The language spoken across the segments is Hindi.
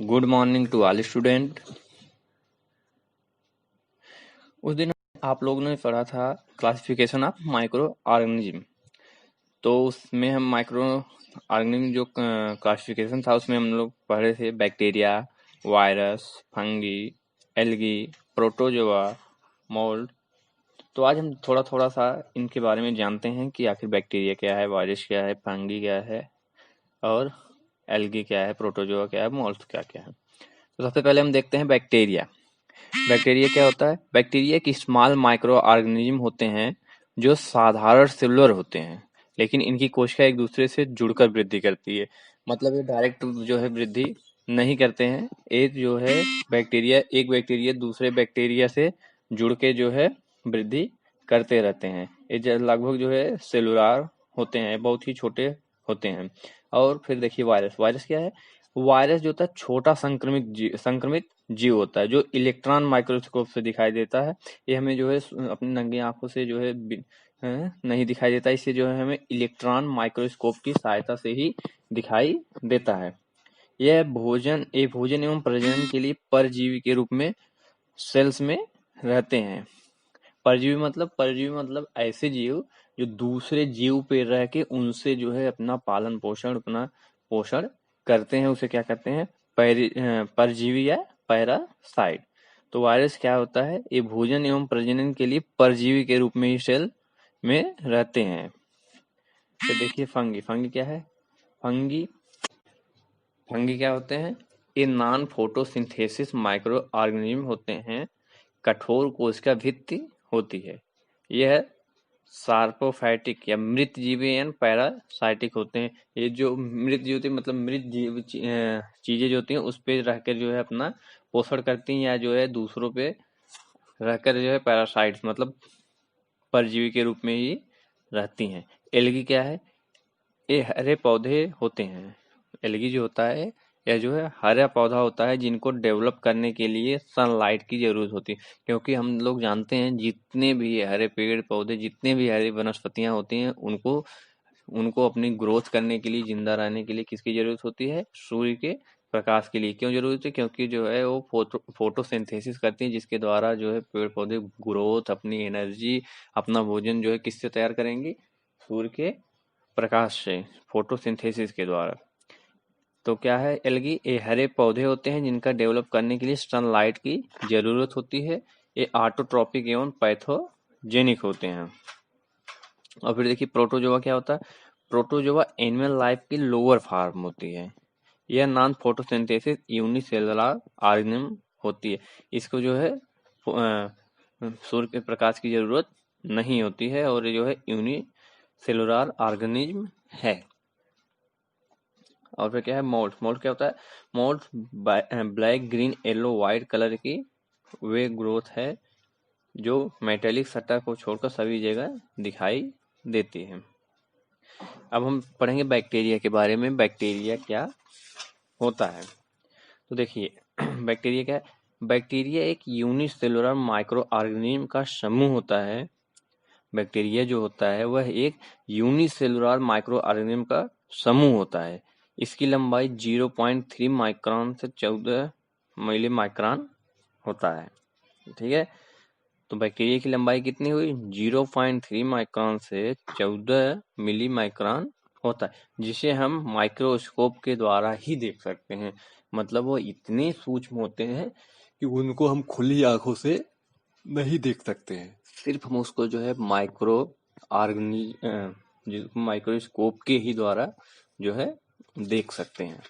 Good morning to all student. उस दिन आप लोगों ने पढ़ा था क्लासिफिकेशन ऑफ माइक्रो ऑर्गेनिज्म। तो उसमें हम माइक्रो ऑर्गेनिज्म जो क्लासिफिकेशन था उसमें हम लोग पढ़े थे bacteria, virus, fungi, algae, protozoa, mould. तो आज हम थोड़ा थोड़ा सा इनके बारे में जानते हैं कि आखिर बैक्टीरिया क्या है, वायरस क्या है, फंगी क्या है और एल्गी क्या है, प्रोटोजोआ क्या है, मोल्ड क्या क्या है। तो सबसे पहले हम देखते हैं बैक्टीरिया। बैक्टीरिया क्या होता है? बैक्टीरिया एक स्मॉल माइक्रो ऑर्गेनिज्म होते हैं जो साधारण सेलुलर होते हैं, लेकिन इनकी कोशिका एक दूसरे से जुड़कर वृद्धि करती है। मतलब ये डायरेक्ट जो है वृद्धि नहीं करते हैं। एक जो है एक बैक्टीरिया दूसरे बैक्टीरिया से जुड़ के जो है वृद्धि करते रहते हैं। ये लगभग जो है सेलुलर होते हैं, बहुत ही छोटे होते हैं। और फिर देखिए वायरस। वायरस क्या है? वायरस जो होता है छोटा संक्रमित जीव होता है जो इलेक्ट्रॉन माइक्रोस्कोप से दिखाई देता है। ये हमें जो है अपनी नंगी आंखों से जो है नहीं दिखाई देता। इसे जो है हमें इलेक्ट्रॉन माइक्रोस्कोप की सहायता से ही दिखाई देता है। यह भोजन एवं प्रजनन के लिए परजीवी के रूप में सेल्स में रहते हैं। परजीवी मतलब ऐसे जीव जो दूसरे जीव पे रह के उनसे जो है अपना अपना पोषण करते हैं। उसे क्या कहते हैं? परजीवी या पैरासाइट। तो वायरस क्या होता है? ये भोजन एवं प्रजनन के लिए परजीवी के रूप में ही सेल में रहते हैं। फिर देखिए फंगी। फंगी क्या है? फंगी फंगी क्या होते हैं? ये नॉन फोटोसिंथेसिस माइक्रो ऑर्गेनिज्म होते हैं। कठोर कोशिका भित्ति होती है। यह सार्कोफाइटिक या मृत जीवी एंड पैरासाइटिक होते हैं। ये जो मृत जीव होती है मतलब मृत जीव चीजें जो होती हैं उस पे रहकर जो है अपना पोषण करती हैं, या जो है दूसरों पे रहकर जो है पैरासाइट्स मतलब परजीवी के रूप में ही रहती हैं। एल्गी क्या है? ये हरे पौधे होते हैं। एल्गी जो होता है यह जो है हरा पौधा होता है जिनको डेवलप करने के लिए सनलाइट की जरूरत होती है। क्योंकि हम लोग जानते हैं जितने भी हरे पेड़ पौधे, जितने भी हरी वनस्पतियां होती हैं, उनको उनको अपनी ग्रोथ करने के लिए, जिंदा रहने के लिए किसकी जरूरत होती है? सूर्य के प्रकाश की लिए। क्यों जरूरत है? क्योंकि जो है वो फोटोसिंथेसिस करती है, जिसके द्वारा जो है पेड़ पौधे ग्रोथ, अपनी एनर्जी, अपना भोजन जो है किससे तैयार करेंगे? सूर्य के प्रकाश से, फोटोसिंथेसिस के द्वारा। तो क्या है एल्गी? ये हरे पौधे होते हैं जिनका डेवलप करने के लिए सनलाइट की जरूरत होती है। ये ऑटोट्रॉपिक एवं पैथोजेनिक होते हैं। और फिर देखिए प्रोटोजोआ क्या होता है? प्रोटोजोआ एनिमल लाइफ की लोअर फॉर्म होती है। यह नॉन फोटोसिंथेसिस यूनिसेलुलर ऑर्गेनिज्म होती है। इसको जो है सूर्य के प्रकाश की जरूरत नहीं होती है और ये जो है यूनिसेलुलर ऑर्गेनिज्म है। और फिर क्या है मोल्ड? मोल्ड क्या होता है? Mould black, green, yellow, white colour की वे ग्रोथ है जो मेटेलिक सतह को छोड़कर सभी जगह दिखाई देती है। अब हम पढ़ेंगे बैक्टीरिया के बारे में। बैक्टीरिया क्या होता है? तो देखिए बैक्टीरिया क्या है? बैक्टीरिया एक यूनिसेलुलर माइक्रो ऑर्गेनिज्म का समूह होता है। बैक्टीरिया जो होता है वह एक यूनिसेलुलर माइक्रो ऑर्गेनिज्म का समूह होता है। इसकी लंबाई 0.3 माइक्रोन से 14 मिली माइक्रोन होता है। ठीक है, तो बैक्टीरिया की लंबाई कितनी हुई? 0.3 माइक्रोन से 14 मिली माइक्रोन होता है, जिसे हम माइक्रोस्कोप के द्वारा ही देख सकते हैं। मतलब वो इतने सूक्ष्म होते हैं कि उनको हम खुली आंखों से नहीं देख सकते हैं। सिर्फ हम उसको जो है माइक्रोस्कोप के ही द्वारा जो है देख सकते हैं।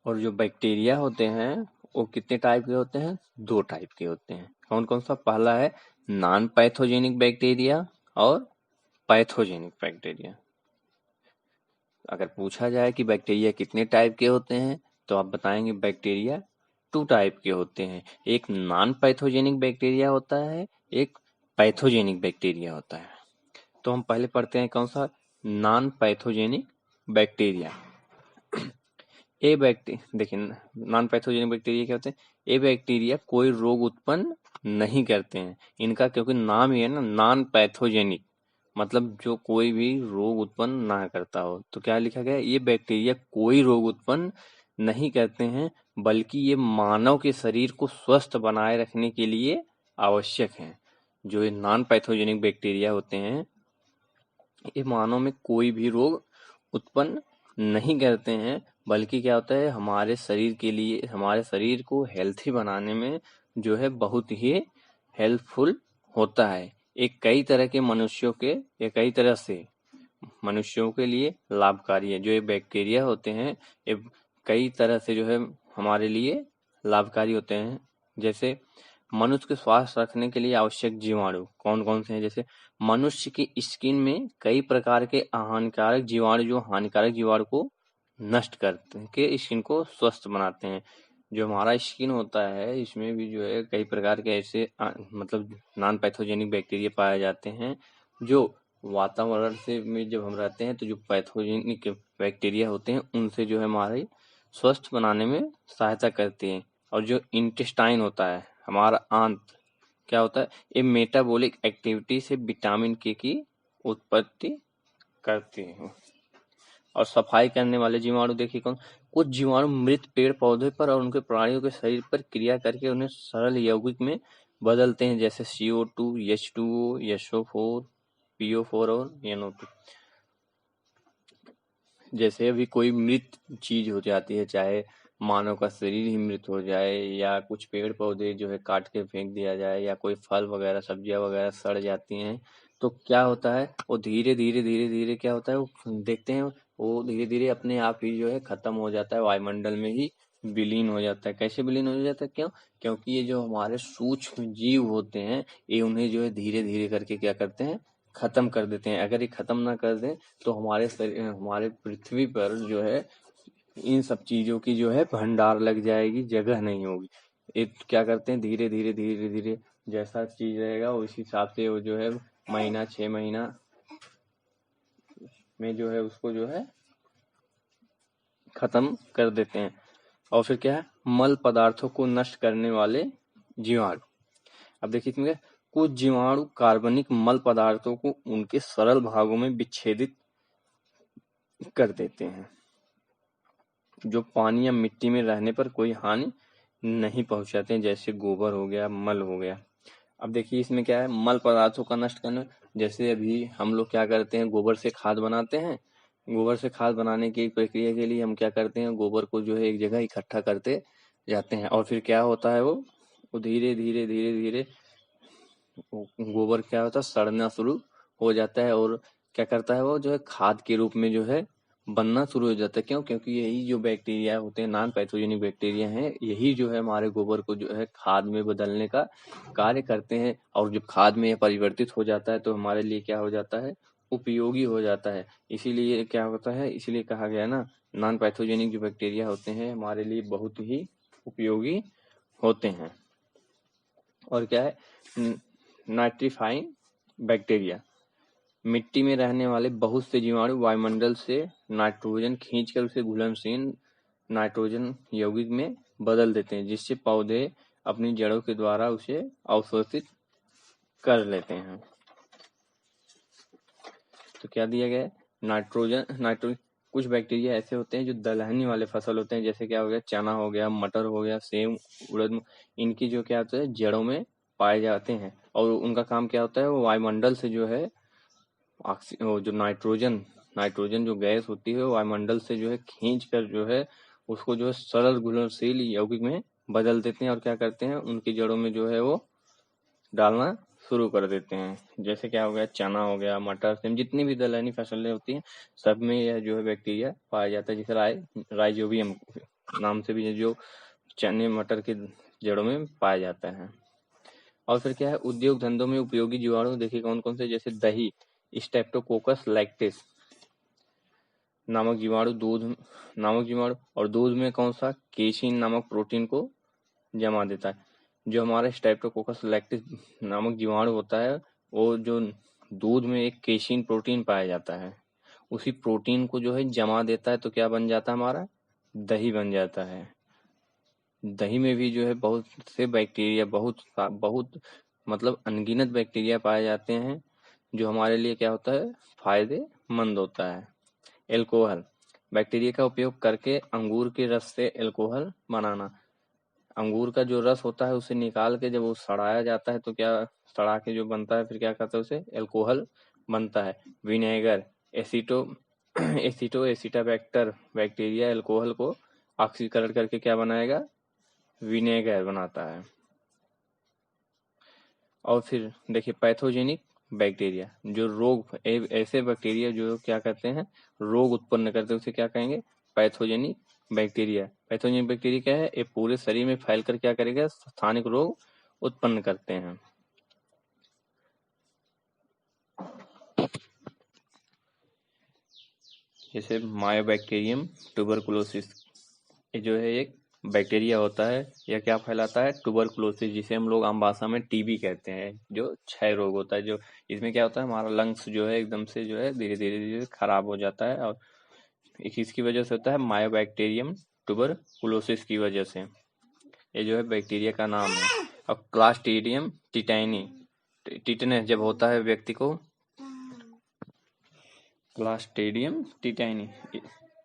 और जो बैक्टीरिया होते हैं वो कितने टाइप के होते हैं? 2 टाइप के होते हैं। कौन कौन सा? पहला है नॉन पैथोजेनिक बैक्टीरिया और पैथोजेनिक बैक्टीरिया। अगर पूछा जाए कि बैक्टीरिया कितने टाइप के होते हैं तो आप बताएंगे बैक्टीरिया 2 टाइप के होते हैं। एक नॉन पैथोजेनिक बैक्टीरिया होता है, एक पैथोजेनिक बैक्टीरिया होता है। तो हम पहले पढ़ते हैं कौन सा? Non pathogenic bacteria. देखिए नॉन पैथोजेनिक बैक्टीरिया क्या होते हैं? ये बैक्टीरिया कोई रोग उत्पन्न नहीं करते हैं। इनका क्योंकि नाम ही है ना नॉन पैथोजेनिक, मतलब जो कोई भी रोग उत्पन्न ना करता हो। तो क्या लिखा गया है? ये बैक्टीरिया कोई रोग उत्पन्न नहीं करते हैं, बल्कि ये मानव के शरीर को स्वस्थ बनाए रखने के लिए आवश्यक हैं। जो ये नॉन पैथोजेनिक बैक्टीरिया होते हैं, ये मानव में कोई भी रोग उत्पन्न नहीं करते हैं, बल्कि क्या होता है, हमारे शरीर के लिए, हमारे शरीर को हेल्थी बनाने में जो है बहुत ही हेल्पफुल होता है। एक कई तरह के मनुष्यों के, ये कई तरह से मनुष्यों के लिए लाभकारी है। जो ये बैक्टीरिया होते हैं, ये कई तरह से जो है हमारे लिए लाभकारी होते हैं। जैसे मनुष्य के स्वास्थ्य रखने के लिए आवश्यक जीवाणु कौन कौन से हैं? जैसे मनुष्य की स्किन में कई प्रकार के हानिकारक जीवाणु, जो हानिकारक जीवाणु को नष्ट करते हैं, के स्किन को स्वस्थ बनाते हैं। जो हमारा स्किन होता है, इसमें भी जो है कई प्रकार के ऐसे मतलब नॉन पैथोजेनिक बैक्टीरिया पाए जाते हैं, जो वातावरण से में जब हम रहते हैं तो जो पैथोजेनिक बैक्टीरिया होते हैं, उनसे जो है हमारे स्वस्थ बनाने में सहायता करते हैं। और जो इंटेस्टाइन होता है, हमारा आंत, क्या होता है, ये मेटाबॉलिक एक्टिविटी से विटामिन के की उत्पत्ति करती है। और सफाई करने वाले जीवाणु देखिए कौन? कुछ जीवाणु मृत पेड़ पौधे पर और उनके प्राणियों के शरीर पर क्रिया करके उन्हें सरल यौगिक में बदलते हैं, जैसे CO2, H2O, SO4, PO4 और NO2। जैसे अभी कोई मृत चीज हो जाती है, चाहे मानव का शरीर ही मृत हो जाए, या कुछ पेड़ पौधे जो है काट के फेंक दिया जाए, या कोई फल वगैरह सब्जियां वगैरह सड़ जाती हैं, तो क्या होता है, वो धीरे धीरे क्या होता है, वो देखते हैं वो धीरे धीरे अपने आप ही जो है खत्म हो जाता है, वायुमंडल में ही विलीन हो जाता है। कैसे विलीन हो जाता है? क्यों? क्योंकि ये जो हमारे सूक्ष्म जीव होते हैं, ये उन्हें जो है धीरे धीरे करके क्या करते हैं, खत्म कर देते हैं। अगर ये खत्म ना कर दें तो हमारे पृथ्वी पर जो है इन सब चीजों की जो है भंडार लग जाएगी, जगह नहीं होगी। ये क्या करते हैं, धीरे धीरे जैसा चीज रहेगा उस हिसाब से वो जो है महीना 6 महीना में जो है उसको जो है खत्म कर देते हैं। और फिर क्या है, मल पदार्थों को नष्ट करने वाले जीवाणु। अब देखिए इसमें कुछ जीवाणु कार्बनिक मल पदार्थों को उनके सरल भागों में विच्छेदित कर देते हैं, जो पानी या मिट्टी में रहने पर कोई हानि नहीं पहुंचाते हैं, जैसे गोबर हो गया, मल हो गया। अब देखिए इसमें क्या है, मल पदार्थों का नष्ट करना। जैसे अभी हम लोग क्या करते हैं, गोबर से खाद बनाते हैं। गोबर से खाद बनाने की प्रक्रिया के लिए हम क्या करते हैं, गोबर को जो है एक जगह इकट्ठा करते जाते हैं, और फिर क्या होता है, वो धीरे धीरे गोबर क्या होता है, सड़ना शुरू हो जाता है, और क्या करता है, वो जो है खाद के रूप में जो है बनना शुरू हो जाता है। क्यों? क्योंकि यही जो बैक्टीरिया होते हैं, नॉन पैथोजेनिक बैक्टीरिया हैं, यही जो है हमारे गोबर को जो है खाद में बदलने का कार्य करते हैं। और जब खाद में यह परिवर्तित हो जाता है तो हमारे लिए क्या हो जाता है, उपयोगी हो जाता है। इसीलिए क्या होता है, इसलिए कहा गया ना, नॉन पैथोजेनिक जो बैक्टीरिया होते हैं हमारे लिए बहुत ही उपयोगी होते हैं। और क्या है, नाइट्रीफाइंग बैक्टीरिया, मिट्टी में रहने वाले बहुत से जीवाणु वायुमंडल से नाइट्रोजन खींचकर उसे घुलनशील नाइट्रोजन यौगिक में बदल देते हैं, जिससे पौधे अपनी जड़ों के द्वारा उसे अवशोषित कर लेते हैं। तो क्या दिया गया है, नाइट्रोजन कुछ बैक्टीरिया ऐसे होते हैं जो दलहनी वाले फसल होते हैं, जैसे क्या हो गया, चना हो गया, मटर हो गया, सेम, उड़द, इनकी जो क्या होता है, जड़ों में पाए जाते हैं। और उनका काम क्या होता है, वो वायुमंडल से जो है जो नाइट्रोजन जो गैस होती है, वायुमंडल से जो है खींच कर जो है उसको जो है सरल घुलनशील यौगिक में बदल देते हैं, और क्या करते हैं, उनकी जड़ों में जो है वो डालना शुरू कर देते हैं। जैसे क्या हो गया, चना हो गया, मटर, सेम, जितनी भी दलहनी फसलें होती हैं सब में यह जो है बैक्टीरिया पाया जाता है। जैसे राइजोबियम नाम से भी जो चने मटर के जड़ों में पाया जाता है। और फिर क्या है, उद्योग धंधों में उपयोगी जीवाणु देखिए कौन कौन से, जैसे दही, स्ट्रेप्टोकोकस लैक्टिस नामक जीवाणु, और दूध में कौन सा, केसिन नामक प्रोटीन को जमा देता है। जो हमारा स्ट्रेप्टोकोकस लैक्टिस नामक जीवाणु होता है, वो जो दूध में एक केसिन प्रोटीन पाया जाता है, उसी प्रोटीन को जो है जमा देता है, तो क्या बन जाता है, हमारा दही बन जाता है। दही में भी जो है बहुत से बैक्टीरिया, बहुत बहुत मतलब अनगिनत बैक्टीरिया पाए जाते हैं, जो हमारे लिए क्या होता है, फायदेमंद होता है। एल्कोहल, बैक्टीरिया का उपयोग करके अंगूर के रस से एल्कोहल बनाना। अंगूर का जो रस होता है उसे निकाल के जब वो सड़ाया जाता है तो क्या, सड़ा के जो बनता है फिर क्या कहते हैं उसे, एल्कोहल बनता है। विनेगर, एसिटोबैक्टर बैक्टीरिया एल्कोहल को ऑक्सीकरण करके क्या बनाएगा, विनेगर बनाता है। और फिर देखिए पैथोजेनिक बैक्टीरिया, जो रोग, ऐसे बैक्टीरिया जो क्या कहते हैं, रोग उत्पन्न करते हैं, उसे क्या कहेंगे, पैथोजेनिक बैक्टीरिया। पैथोजेनिक बैक्टीरिया क्या है, ये पूरे शरीर में फैलकर क्या करेगा, स्थानिक रोग उत्पन्न करते हैं। जैसे मायोबैक्टीरियम ट्यूबरकुलोसिस, ये जो है एक बैक्टीरिया होता है, यह क्या फैलाता है, ट्यूबरकुलोसिस, जिसे हम लोग आम भाषा में टीबी कहते हैं, जो क्षय रोग होता है। जो इसमें क्या होता है, हमारा लंग्स जो है एकदम से जो है धीरे धीरे खराब हो जाता है, और किसकी वजह से होता है, मायोबैक्टीरियम ट्यूबरकुलोसिस की वजह से। ये जो है बैक्टीरिया का नाम है। और क्लास्ट्रीडियम टिटानी, टिटनेस जब होता है व्यक्ति को, क्लास्ट्रीडियम टिटानी,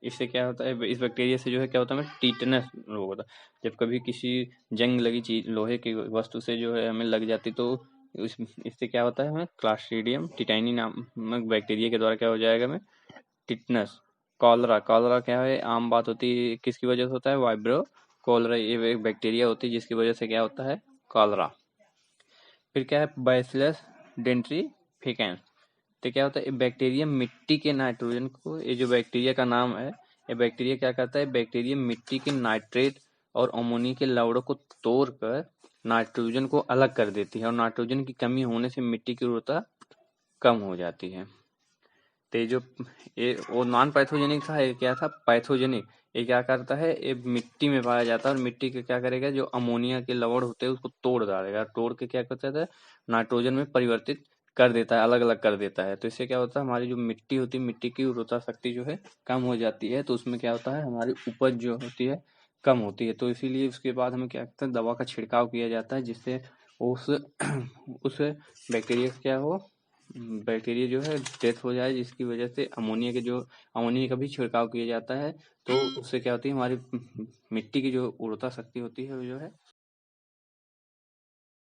इससे क्या होता है, इस बैक्टीरिया से जो है क्या होता है, हमें टीटनस रोग होता है। जब कभी किसी जंग लगी चीज, लोहे की वस्तु से जो है हमें लग जाती, तो इससे क्या होता है, हमें क्लास्ट्रीडियम टिटानी नामक बैक्टीरिया के द्वारा क्या हो जाएगा, हमें टिटनस। कॉलरा, कॉलरा क्या है, आम बात होती है, किसकी वजह से होता है, वाइब्रो कॉलरा, ये एक बैक्टीरिया होती है जिसकी वजह से क्या होता है, कॉलरा। फिर क्या है, बैसिलस डेंट्रीफिकेंस, तो क्या होता है, बैक्टीरिया मिट्टी के नाइट्रोजन को, ये जो बैक्टीरिया का नाम है, ये बैक्टीरिया क्या करता है, बैक्टीरिया मिट्टी के नाइट्रेट और अमोनिया के लवड़ों को तोड़कर नाइट्रोजन को अलग कर देती है, और नाइट्रोजन की कमी होने से मिट्टी की उर्वरता कम हो जाती है। तो जो ये वो नॉन पैथोजेनिक था, ये क्या था, पैथोजेनिक। ये क्या करता है, ये मिट्टी में पाया जाता है, और मिट्टी के क्या करेगा, जो अमोनिया के लवण होते हैं उसको तोड़ डालेगा, तोड़ के क्या करता है, नाइट्रोजन में परिवर्तित कर देता है, अलग अलग कर देता है। तो इससे क्या होता है, हमारी जो मिट्टी होती है, मिट्टी की उर्वरता शक्ति जो है कम हो जाती है, तो उसमें क्या होता है, हमारी उपज जो होती है कम होती है। तो इसीलिए उसके बाद हमें क्या करते हैं, दवा का छिड़काव किया जाता है, जिससे उस उस बैक्टीरिया का क्या हो, बैक्टीरिया जो है डेथ हो जाए, जिसकी वजह से अमोनिया का भी छिड़काव किया जाता है। तो उससे क्या होती है, हमारी मिट्टी की जो उर्वरता शक्ति होती है वो जो है